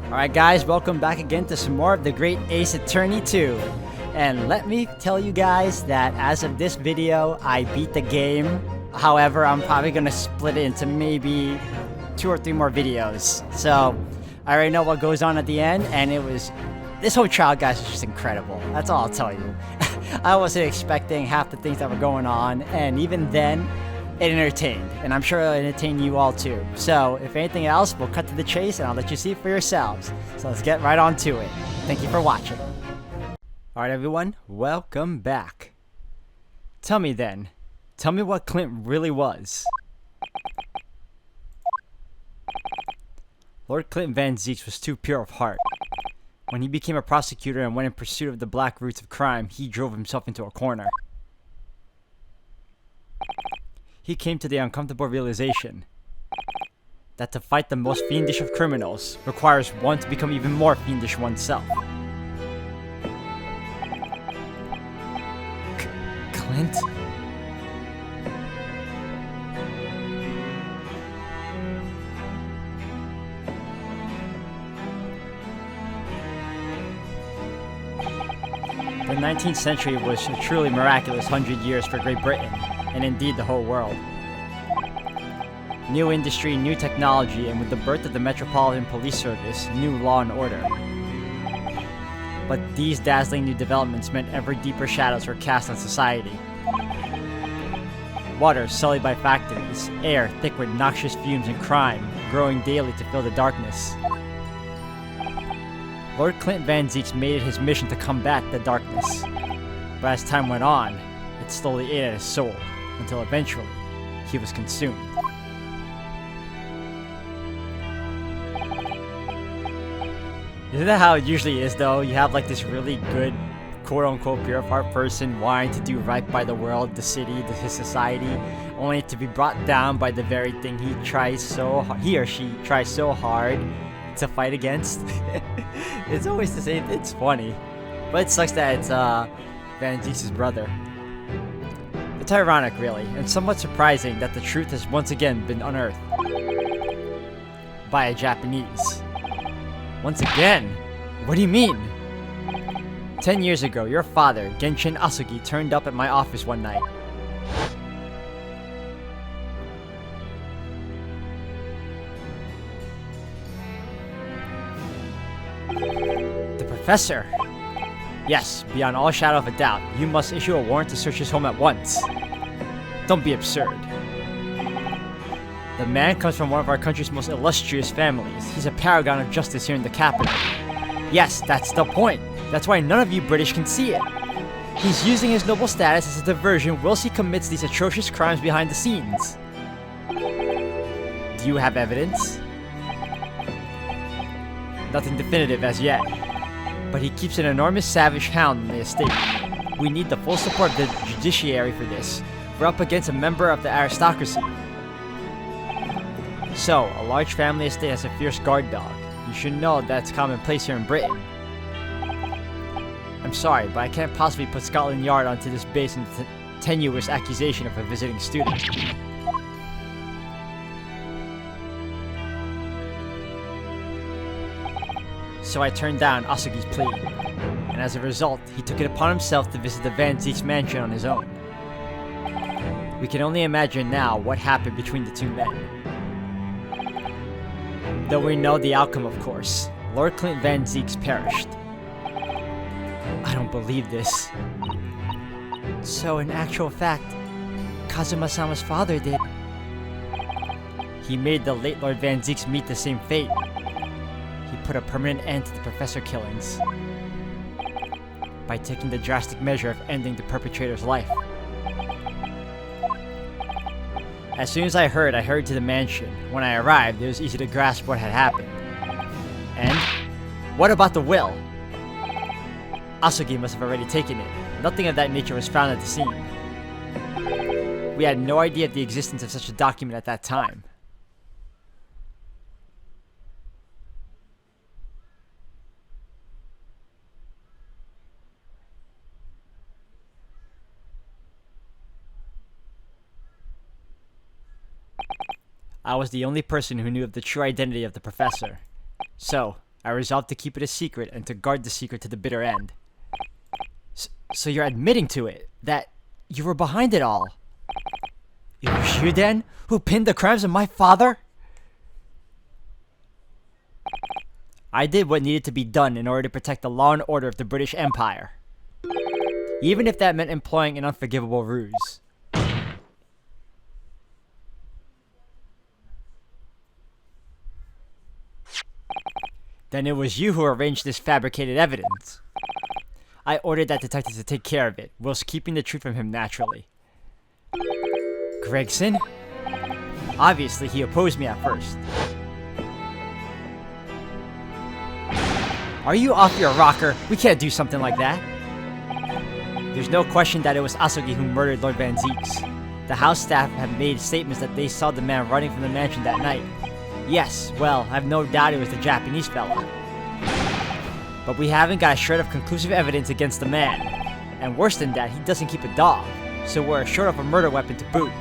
Alright guys, welcome back again to some more of the Great Ace Attorney 2. And let me tell you guys that as of this video, I beat the game. However, I'm probably going to split it into maybe 2 or 3 more videos. So, I already know what goes on at the end, and this whole trial, guys, is just incredible. That's all I'll tell you. I wasn't expecting half the things that were going on, and even then, it entertained, and I'm sure it'll entertain you all too. So, if anything else, we'll cut to the chase and I'll let you see it for yourselves. So let's get right on to it. Thank you for watching. Alright everyone, welcome back. Tell me what Clint really was. Lord Clint Van Zieks was too pure of heart. When he became a prosecutor and went in pursuit of the black roots of crime, he drove himself into a corner. He came to the uncomfortable realization that to fight the most fiendish of criminals requires one to become even more fiendish oneself. Clint? The 19th century was a truly miraculous 100 years for Great Britain, and indeed the whole world. New industry, new technology, and with the birth of the Metropolitan Police Service, new law and order. But these dazzling new developments meant ever deeper shadows were cast on society. Water sullied by factories, air thick with noxious fumes and crime, growing daily to fill the darkness. Lord Clint Van Zieks made it his mission to combat the darkness. But as time went on, it slowly ate at his soul, until eventually, he was consumed. Isn't that how it usually is though? You have like this really good, quote-unquote pure of heart person wanting to do right by the world, the city, his society, only to be brought down by the very thing he or she tries so hard to fight against. It's always the same. It's funny. But it sucks that it's Van Zieks' brother. It's ironic, really, and somewhat surprising that the truth has once again been unearthed by a Japanese. Once again? What do you mean? 10 years ago, your father, Genshin Asugi, turned up at my office one night. The professor! Yes, beyond all shadow of a doubt, you must issue a warrant to search his home at once. Don't be absurd. The man comes from one of our country's most illustrious families. He's a paragon of justice here in the capital. Yes, that's the point. That's why none of you British can see it. He's using his noble status as a diversion whilst he commits these atrocious crimes behind the scenes. Do you have evidence? Nothing definitive as yet. But he keeps an enormous savage hound on the estate. We need the full support of the judiciary for this. We're up against a member of the aristocracy. So, a large family estate has a fierce guard dog. You should know that's commonplace here in Britain. I'm sorry, but I can't possibly put Scotland Yard onto this based on the tenuous accusation of a visiting student. So I turned down Asugi's plea, and as a result, he took it upon himself to visit the Van Zieks mansion on his own. We can only imagine now what happened between the two men. Though we know the outcome, of course, Lord Clint Van Zieks perished. I don't believe this. So in actual fact, Kazuma-sama's father did. He made the late Lord Van Zieks meet the same fate. He put a permanent end to the professor killings by taking the drastic measure of ending the perpetrator's life. As soon as I hurried to the mansion. When I arrived, it was easy to grasp what had happened. And what about the will? Asugi must have already taken it. Nothing of that nature was found at the scene. We had no idea of the existence of such a document at that time. I was the only person who knew of the true identity of the professor. So, I I resolved to keep it a secret and to guard the secret to the bitter end. So you're admitting to it, that you were behind it all. It was you then who pinned the crimes of my father? I did what needed to be done in order to protect the law and order of the British Empire. Even if that meant employing an unforgivable ruse. Then it was you who arranged this fabricated evidence. I ordered that detective to take care of it, whilst keeping the truth from him naturally. Gregson? Obviously, he opposed me at first. Are you off your rocker? We can't do something like that. There's no question that it was Asogi who murdered Lord Van Zieks. The house staff have made statements that they saw the man running from the mansion that night. Yes, well, I have no doubt it was the Japanese fella. But we haven't got a shred of conclusive evidence against the man. And worse than that, he doesn't keep a dog. So we're short of a murder weapon to boot.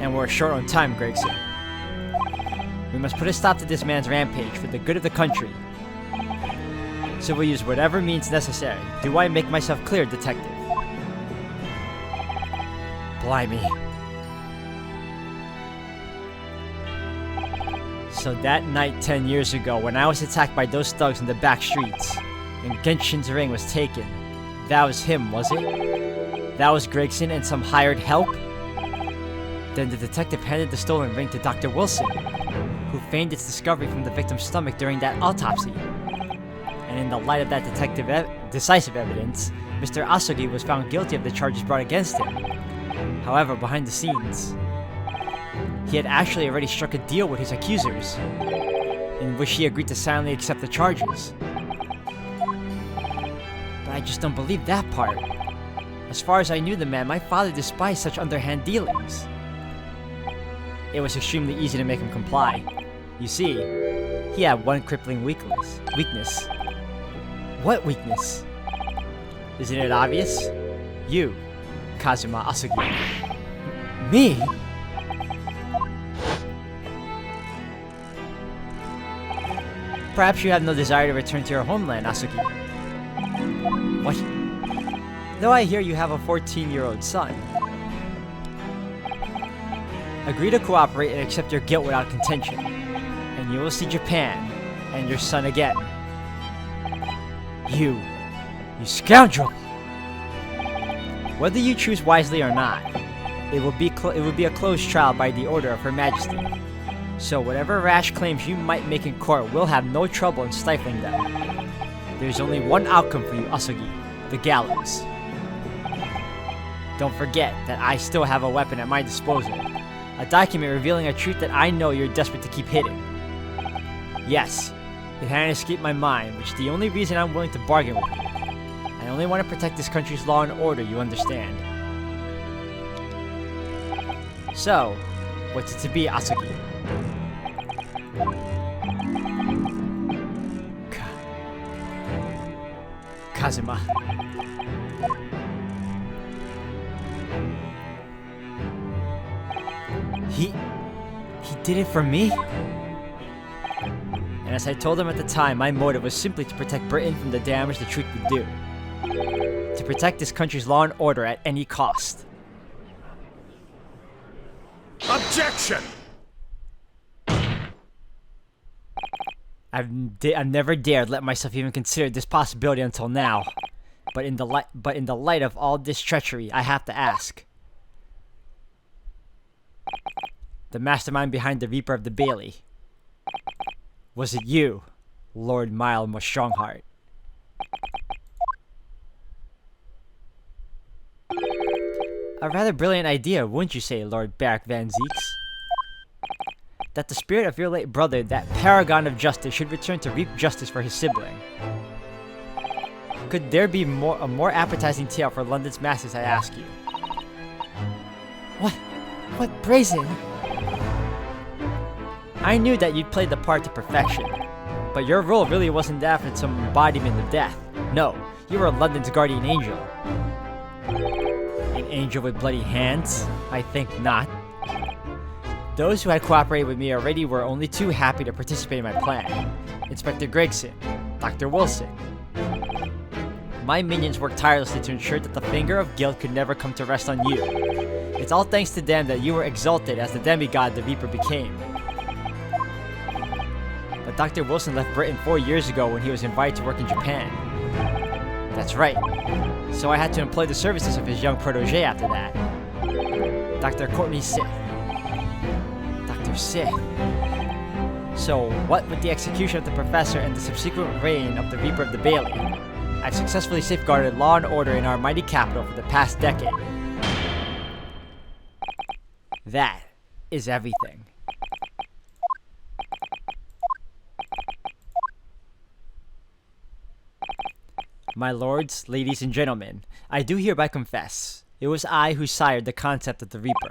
And we're short on time, Gregson. We must put a stop to this man's rampage for the good of the country. So we'll use whatever means necessary. Do I make myself clear, detective? Blimey. So that night 10 years ago, when I was attacked by those thugs in the back streets, and Genshin's ring was taken, that was him, was it? That was Gregson and some hired help? Then the detective handed the stolen ring to Dr. Wilson, who feigned its discovery from the victim's stomach during that autopsy. And in the light of that decisive evidence, Mr. Asogi was found guilty of the charges brought against him. However, behind the scenes, he had actually already struck a deal with his accusers, in which he agreed to silently accept the charges. But I just don't believe that part. As far as I knew the man, my father despised such underhand dealings. It was extremely easy to make him comply. You see, he had one crippling weakness. What weakness? Isn't it obvious? You, Kazuma Asogi. Me? Perhaps you have no desire to return to your homeland, Asogi. What? Though I hear you have a 14-year-old son. Agree to cooperate and accept your guilt without contention, and you will see Japan and your son again. You scoundrel! Whether you choose wisely or not, it will be a closed trial by the order of Her Majesty. So whatever rash claims you might make in court, we'll have no trouble in stifling them. There's only one outcome for you, Asogi, the gallows. Don't forget that I still have a weapon at my disposal. A document revealing a truth that I know you're desperate to keep hidden. Yes, it hadn't escaped my mind, which is the only reason I'm willing to bargain with you. I only want to protect this country's law and order, you understand. So, what's it to be, Asogi? Kazuma. He did it for me? And as I told him at the time, my motive was simply to protect Britain from the damage the truth would do. To protect this country's law and order at any cost. Objection! I've never dared let myself even consider this possibility until now. But in the light of all this treachery, I have to ask. The mastermind behind the Reaper of the Bailey. Was it you, Lord Mile Strongheart? A rather brilliant idea, wouldn't you say, Lord Beric Van Zieks? That the spirit of your late brother, that paragon of justice, should return to reap justice for his sibling. Could there be a more appetizing tale for London's masses, I ask you? What brazen? I knew that you'd played the part to perfection, but your role really wasn't that of some embodiment of death. No, you were London's guardian angel. An angel with bloody hands? I think not. Those who had cooperated with me already were only too happy to participate in my plan. Inspector Gregson, Dr. Wilson. My minions worked tirelessly to ensure that the finger of guilt could never come to rest on you. It's all thanks to them that you were exalted as the demigod the Reaper became. But Dr. Wilson left Britain 4 years ago when he was invited to work in Japan. That's right. So I had to employ the services of his young protege after that. Dr. Courtney Sith. Dr. Sith. So, what with the execution of the Professor and the subsequent reign of the Reaper of the Bailey, I've successfully safeguarded law and order in our mighty capital for the past decade. That is everything. My lords, ladies, and gentlemen, I do hereby confess, it was I who sired the concept of the Reaper.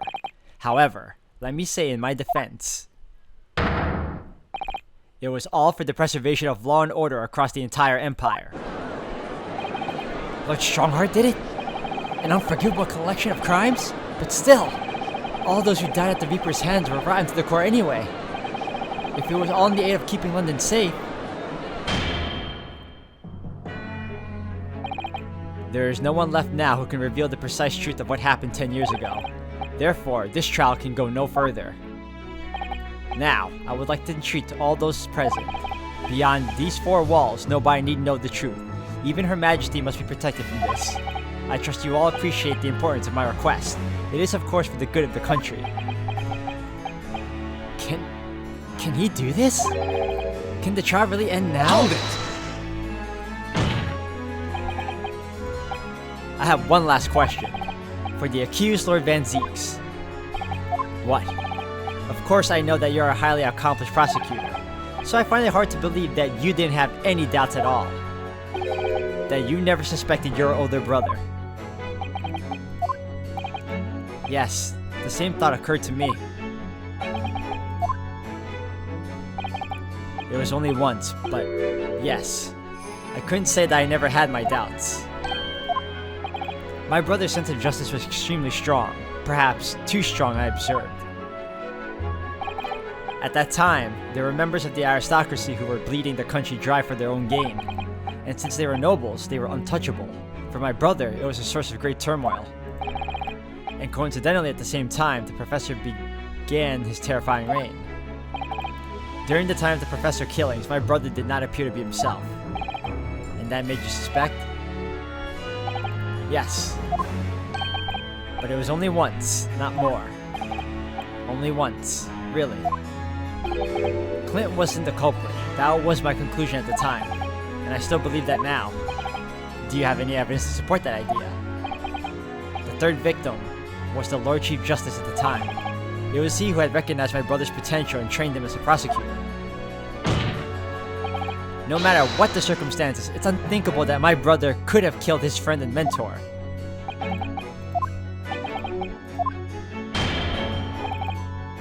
However, let me say in my defense, it was all for the preservation of law and order across the entire empire. Lord Strongheart did it? An unforgivable collection of crimes? But still, all those who died at the Reaper's hands were rotten to the core anyway. If it was all in the aid of keeping London safe, there is no one left now who can reveal the precise truth of what happened 10 years ago. Therefore, this trial can go no further. Now, I would like to entreat to all those present. Beyond these 4 walls, nobody need know the truth. Even Her Majesty must be protected from this. I trust you all appreciate the importance of my request. It is of course for the good of the country. Can he do this? Can the trial really end now? Hold it! I have one last question. For the accused Lord Van Zieks. What? Of course I know that you're a highly accomplished prosecutor, so I find it hard to believe that you didn't have any doubts at all. That you never suspected your older brother. Yes, the same thought occurred to me. It was only once, but yes, I couldn't say that I never had my doubts. My brother's sense of justice was extremely strong, perhaps too strong, I observed. At that time, there were members of the aristocracy who were bleeding the country dry for their own gain. And since they were nobles, they were untouchable. For my brother, it was a source of great turmoil. And coincidentally at the same time, the Professor began his terrifying reign. During the time of the Professor killings, my brother did not appear to be himself. And that made you suspect? Yes. But it was only once, not more. Only once, really. Clint wasn't the culprit. That was my conclusion at the time. And I still believe that now. Do you have any evidence to support that idea? The third victim was the Lord Chief Justice at the time. It was he who had recognized my brother's potential and trained him as a prosecutor. No matter what the circumstances, it's unthinkable that my brother could have killed his friend and mentor.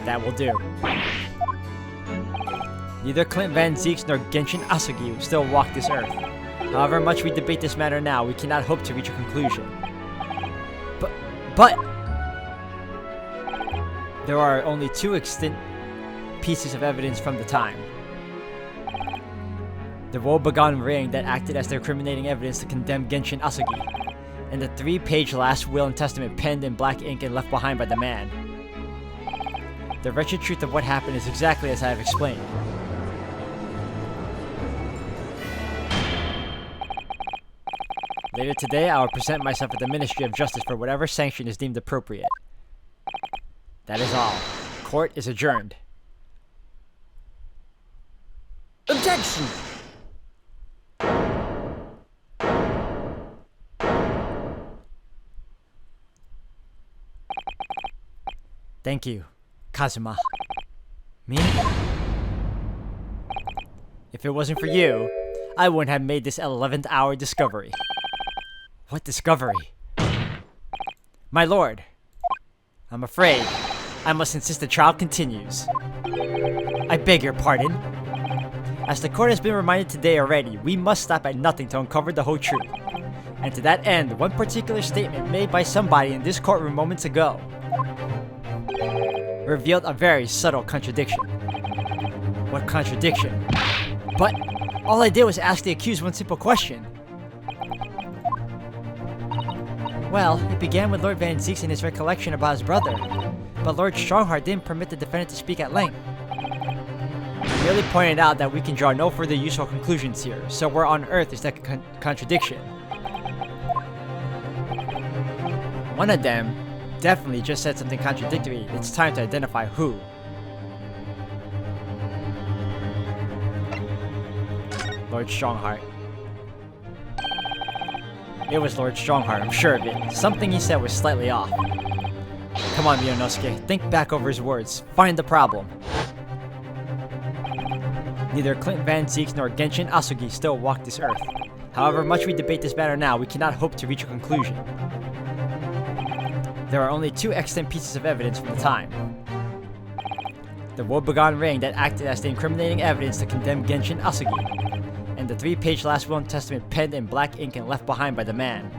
That will do. Neither Clint Van Zieks nor Genshin Asugi still walk this earth. However much we debate this matter now, we cannot hope to reach a conclusion. But there are only 2 extant pieces of evidence from the time. The woebegone ring that acted as the incriminating evidence to condemn Genshin Asugi, and the 3-page last will and testament penned in black ink and left behind by the man. The wretched truth of what happened is exactly as I have explained. Later today, I will present myself at the Ministry of Justice for whatever sanction is deemed appropriate. That is all. Court is adjourned. Objection! Thank you, Kazuma. Me? If it wasn't for you, I wouldn't have made this 11th hour discovery. What discovery? My lord, I'm afraid I must insist the trial continues. I beg your pardon. As the court has been reminded today already, we must stop at nothing to uncover the whole truth. And to that end, one particular statement made by somebody in this courtroom moments ago revealed a very subtle contradiction. What contradiction? But all I did was ask the accused one simple question. Well, it began with Lord Van Zieks and his recollection about his brother, but Lord Strongheart didn't permit the defendant to speak at length. He merely pointed out that we can draw no further useful conclusions here, so where on earth is that contradiction? One of them definitely just said something contradictory. It's time to identify who. Lord Strongheart. It was Lord Strongheart, I'm sure of it. Something he said was slightly off. Come on, Mionosuke, think back over his words. Find the problem. Neither Clint Van Zieks nor Genshin Asugi still walk this earth. However much we debate this matter now, we cannot hope to reach a conclusion. There are only two extant pieces of evidence from the time. The woebegone ring that acted as the incriminating evidence to condemn Genshin Asugi, and the 3-page last will and testament penned in black ink and left behind by the man.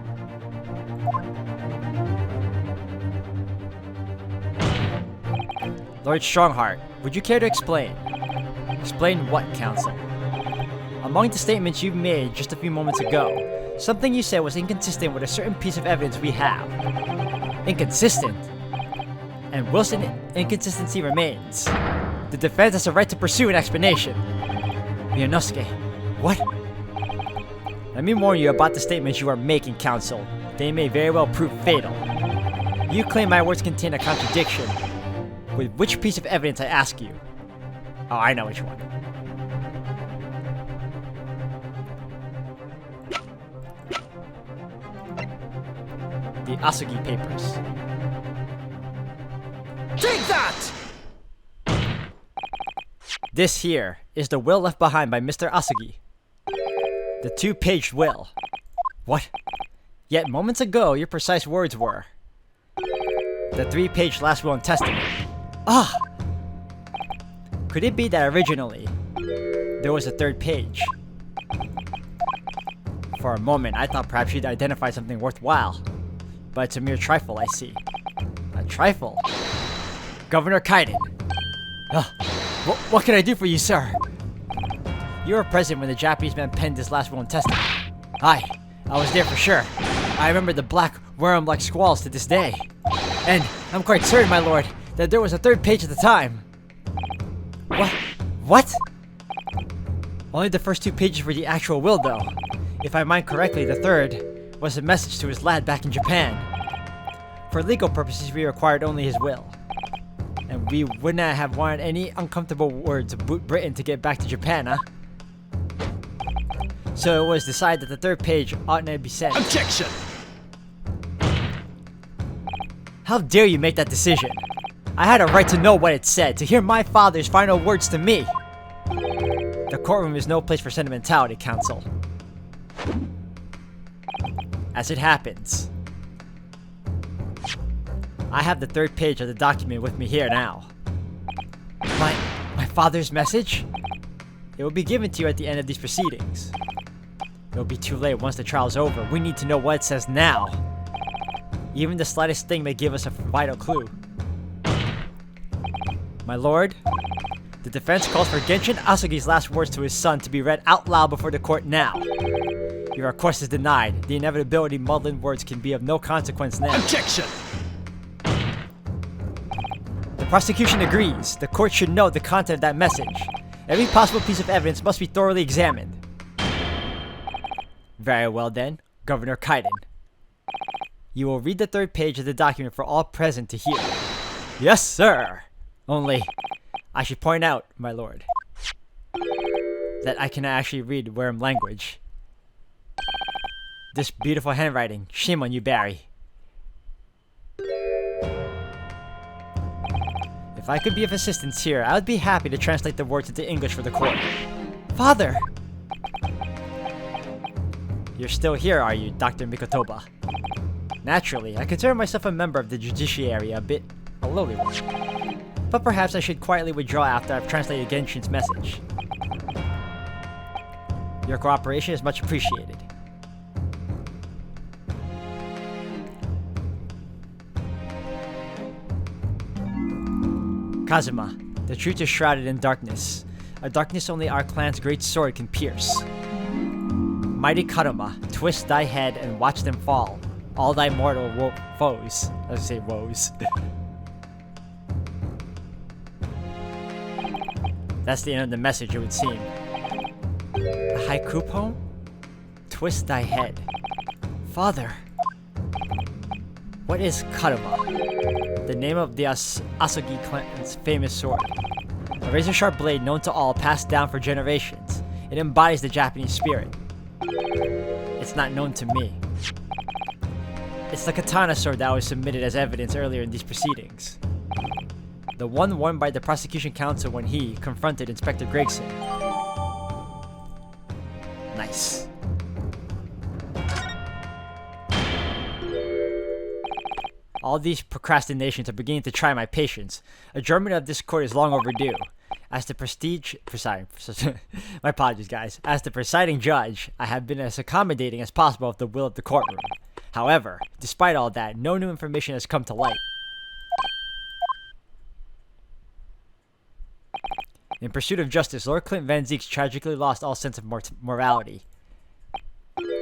Lord Strongheart, would you care to explain? Explain what, Counsel? Among the statements you made just a few moments ago, something you said was inconsistent with a certain piece of evidence we have. Inconsistent? And whilst an inconsistency remains, the defense has a right to pursue an explanation. Mionosuke, what? Let me warn you about the statements you are making, Counsel. They may very well prove fatal. You claim my words contain a contradiction. With which piece of evidence, I ask you? Oh, I know which one. The Asugi Papers. Take that! This here is the will left behind by Mr. Asugi. The 2-page will. What? Yet moments ago, your precise words were the 3-page last will and testament. Ah! Could it be that originally, there was a 3rd page? For a moment, I thought perhaps you'd identify something worthwhile. But it's a mere trifle, I see. A trifle? Governor Kaiden! What can I do for you, sir? You were present when the Japanese man penned his last will and testament. Aye, I was there for sure. I remember the black, worm-like squalls to this day. And I'm quite certain, my lord, that there was a 3rd page at the time. What? Only the first 2 pages were the actual will, though. If I mind correctly, the 3rd was a message to his lad back in Japan. For legal purposes, we required only his will. And we would not have wanted any uncomfortable word to boot Britain to get back to Japan, huh? So it was decided that the 3rd page ought not be sent. Objection! How dare you make that decision? I had a right to know what it said, to hear my father's final words to me. The courtroom is no place for sentimentality, Counsel. As it happens, I have the 3rd page of the document with me here now. My father's message? It will be given to you at the end of these proceedings. It will be too late once the trial's over. We need to know what it says now. Even the slightest thing may give us a vital clue. My lord, the defense calls for Genshin Asugi's last words to his son to be read out loud before the court now. Your request is denied. The inevitability muddling words can be of no consequence now. Objection! The prosecution agrees. The court should know the content of that message. Every possible piece of evidence must be thoroughly examined. Very well then, Governor Kaiden. You will read the 3rd page of the document for all present to hear. Yes, sir! Only, I should point out, my lord, that I cannot actually read Worm language. This beautiful handwriting, shame on you, Barry. If I could be of assistance here, I would be happy to translate the words into English for the court. Father! You're still here, are you, Dr. Mikotoba? Naturally, I consider myself a member of the judiciary, a lowly one. But perhaps I should quietly withdraw after I've translated Genshin's message. Your cooperation is much appreciated. Kazuma, the truth is shrouded in darkness. A darkness only our clan's great sword can pierce. Mighty Karuma, twist thy head and watch them fall. All thy mortal foes. I was gonna say woes. That's the end of the message, it would seem. A haiku poem? Twist thy head. Father. What is Karuma? The name of the Asogi clan's famous sword. A razor-sharp blade known to all, passed down for generations. It embodies the Japanese spirit. It's not known to me. It's the katana sword that was submitted as evidence earlier in these proceedings. The one worn by the prosecution counsel when he confronted Inspector Gregson. Nice. All these procrastinations are beginning to try my patience. Adjournment of this court is long overdue. As the my apologies, guys. As the presiding judge, I have been as accommodating as possible of the will of the courtroom. However, despite all that, no new information has come to light. In pursuit of justice, Lord Clint Van Zieks tragically lost all sense of morality.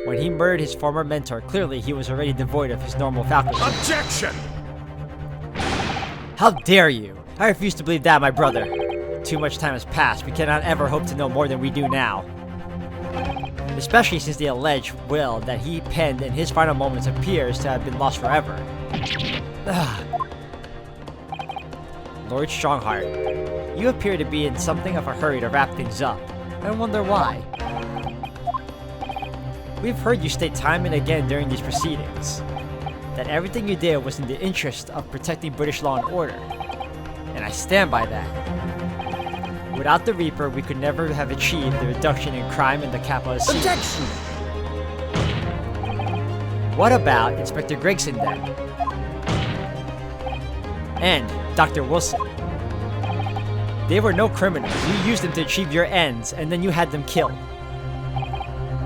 When he murdered his former mentor, clearly he was already devoid of his normal faculties. Objection! How dare you! I refuse to believe that, my brother. Too much time has passed. We cannot ever hope to know more than we do now. Especially since the alleged will that he penned in his final moments appears to have been lost forever. Lord Strongheart, you appear to be in something of a hurry to wrap things up. I wonder why. We've heard you state time and again during these proceedings that everything you did was in the interest of protecting British law and order. And I stand by that. Without the Reaper, we could never have achieved the reduction in crime in the capital city. Objection! What about Inspector Gregson then? And Dr. Wilson? They were no criminals. You used them to achieve your ends, and then you had them killed.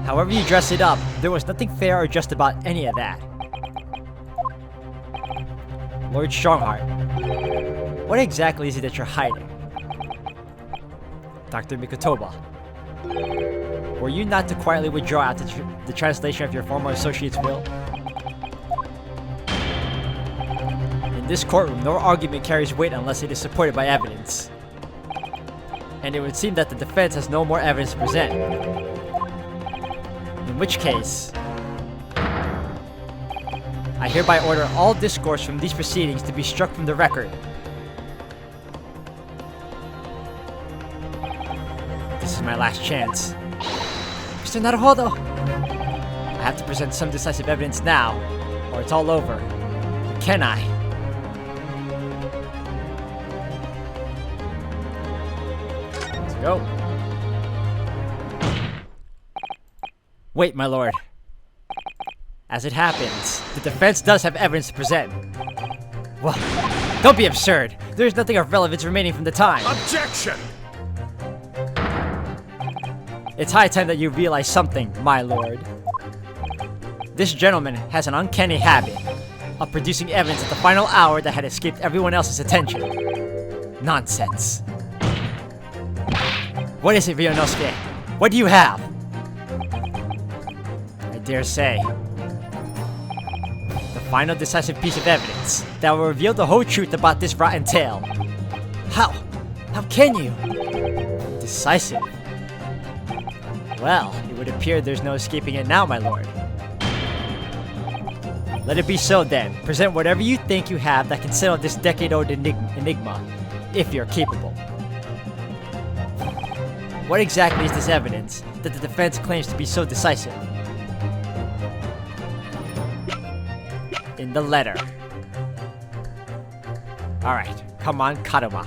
However you dress it up, there was nothing fair or just about any of that. Lord Strongheart, what exactly is it that you're hiding? Dr. Mikotoba, were you not to quietly withdraw after the translation of your former associate's will? In this courtroom, no argument carries weight unless it is supported by evidence. And it would seem that the defense has no more evidence to present. In which case, I hereby order all discourse from these proceedings to be struck from the record. This is my last chance. Mr. Naruhodo! I have to present some decisive evidence now, or it's all over. Can I? Let's go. Wait, my lord. As it happens, the defense does have evidence to present. Well, don't be absurd. There's nothing of relevance remaining from the time. Objection! It's high time that you realize something, my lord. This gentleman has an uncanny habit of producing evidence at the final hour that had escaped everyone else's attention. Nonsense. What is it, Ryunosuke? What do you have? I dare say. The final decisive piece of evidence that will reveal the whole truth about this rotten tale. How? How can you? Decisive? Well, it would appear there's no escaping it now, my lord. Let it be so then. Present whatever you think you have that can settle this decade-old enigma, if you're capable. What exactly is this evidence that the defense claims to be so decisive? In the letter. Alright, come on, Karuma.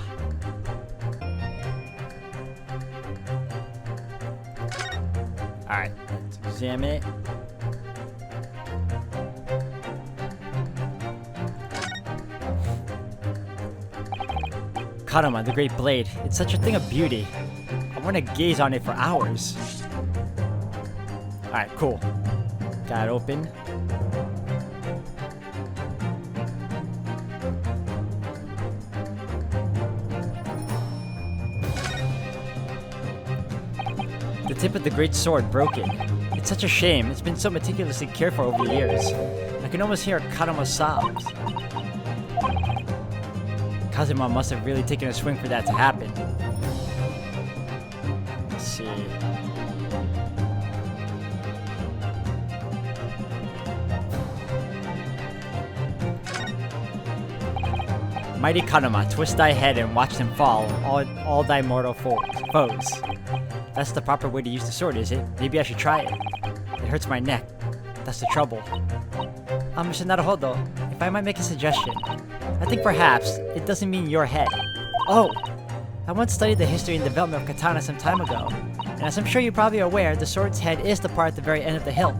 Alright, let's examine it. Karuma, the Great Blade. It's such a thing of beauty. I want to gaze on it for hours. Alright, cool. Got it open. tip of the great sword broken. It's such a shame. It's been so meticulously cared for over the years. I can almost hear Kadoma's sobs. Kazuma must have really taken a swing for that to happen. Let's see. Mighty Kadama, twist thy head and watch them fall, all thy mortal foes. That's the proper way to use the sword, is it? Maybe I should try it. It hurts my neck. That's the trouble. Mr. Naruhodo, if I might make a suggestion. I think perhaps it doesn't mean your head. Oh! I once studied the history and development of katana some time ago, and as I'm sure you're probably aware, the sword's head is the part at the very end of the hilt.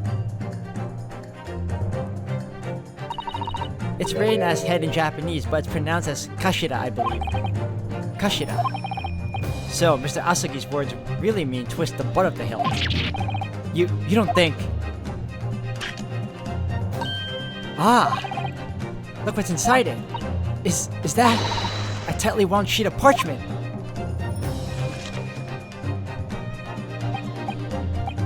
It's written as head in Japanese, but it's pronounced as kashira, I believe. Kashira. So, Mr. Asagi's words really mean twist the butt of the hilt. You don't think... Ah! Look what's inside it. Is that a tightly wound sheet of parchment?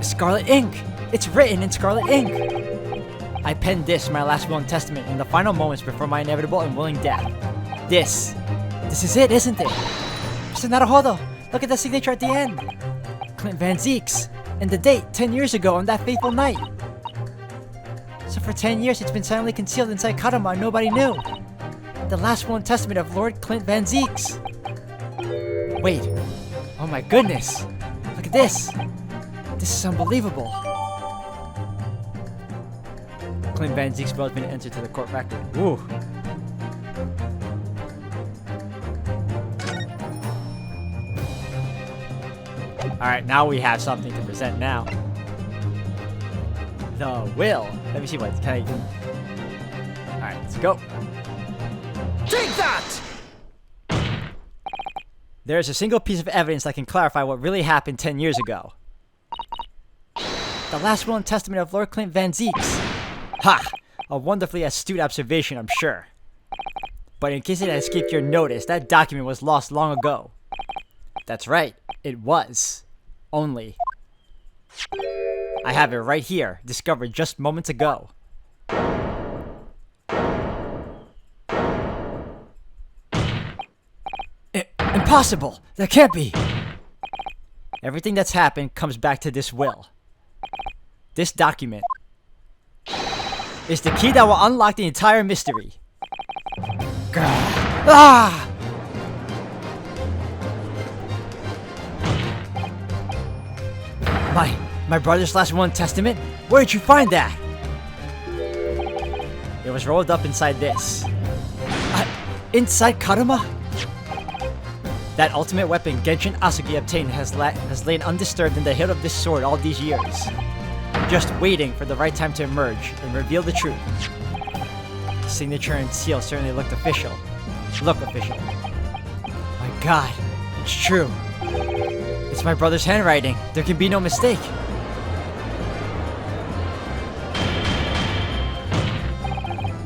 Scarlet ink! It's written in scarlet ink! I penned this, my last will and testament, in the final moments before my inevitable and willing death. This is it, isn't it? Mr. Naruhodo, look at the signature at the end! Clint Van Zeeks! And the date, 10 years ago on that fateful night! So for 10 years it's been silently concealed inside Kadama and nobody knew! The last will and testament of Lord Clint Van Zeeks! Wait! Oh my goodness! Look at this! This is unbelievable! Clint Van Zeek's will has been entered to the court record. Ooh! Alright, now we have something to present now. The will. Let me see what can I... Alright, let's go. Take that! There is a single piece of evidence that can clarify what really happened 10 years ago. The last will and testament of Lord Clint Van Zeeks. Ha! A wonderfully astute observation, I'm sure. But in case it had escaped your notice, that document was lost long ago. That's right, it was. Only. I have it right here, discovered just moments ago. Impossible! That can't be! Everything that's happened comes back to this will. This document is the key that will unlock the entire mystery. Ah! My brother's last will and testament? Where did you find that? It was rolled up inside this. Inside Kadama? That ultimate weapon Genshin Asagi obtained has lain undisturbed in the hilt of this sword all these years. Just waiting for the right time to emerge and reveal the truth. The signature and seal certainly looked official. My god, it's true. It's my brother's handwriting. There can be no mistake.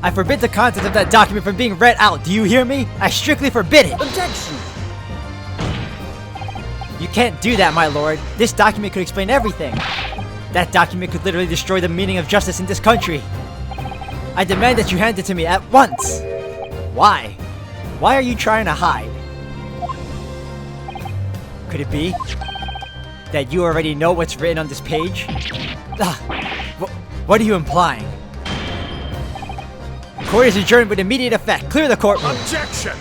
I forbid the content of that document from being read out. Do you hear me? I strictly forbid it. Objection! You can't do that, my lord. This document could explain everything. That document could literally destroy the meaning of justice in this country. I demand that you hand it to me at once. Why? Why are you trying to hide? Could it be that you already know what's written on this page? What are you implying? Court is adjourned with immediate effect. Clear the courtroom. Objection!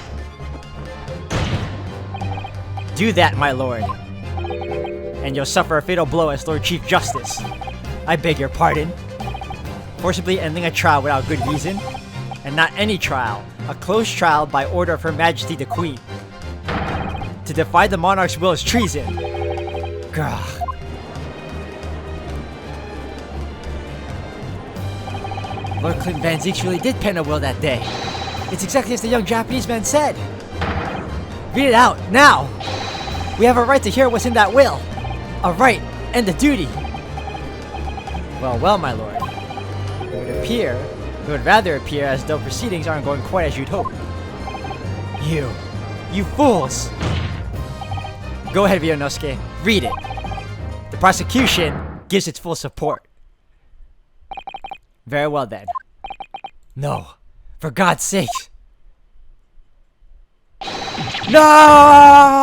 Do that, my lord. And you'll suffer a fatal blow as Lord Chief Justice. I beg your pardon. Forcibly ending a trial without good reason. And not any trial. A closed trial by order of Her Majesty the Queen. To defy the monarch's will is treason. Grah. Lord Clint Van Zeeks really did pen a will that day. It's exactly as the young Japanese man said. Read it out, now! We have a right to hear what's in that will. A right and a duty. Well, my lord. It would rather appear as though proceedings aren't going quite as you'd hope. You fools! Go ahead, Ryunosuke. Read it. The prosecution gives its full support. Very well then. No, for God's sake. No!